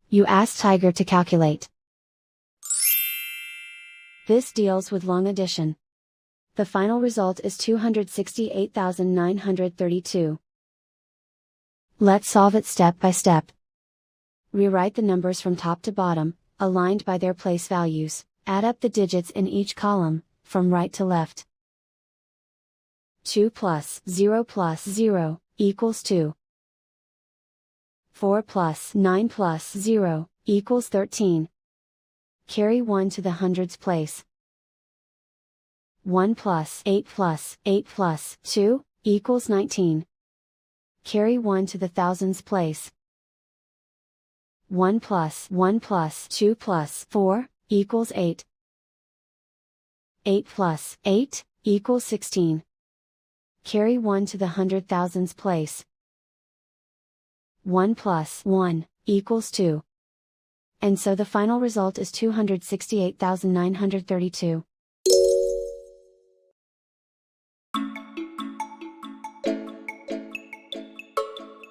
You ask Tiger to calculate. This deals with long addition. The final result is 268,932. Let's solve it step by step. Rewrite the numbers from top to bottom, aligned by their place values. Add up the digits in each column, from right to left. 2 plus 0 equals 2. 4 plus 9 plus 0 equals 13. Carry 1 to the hundreds place. 1 plus 8 plus 2 equals 19. Carry 1 to the thousands place. 1 plus 2 plus 4 equals 8. 8 plus 8 equals 16. Carry 1 to the hundred thousands place. 1 plus 1 equals 2. And so the final result is 268,932.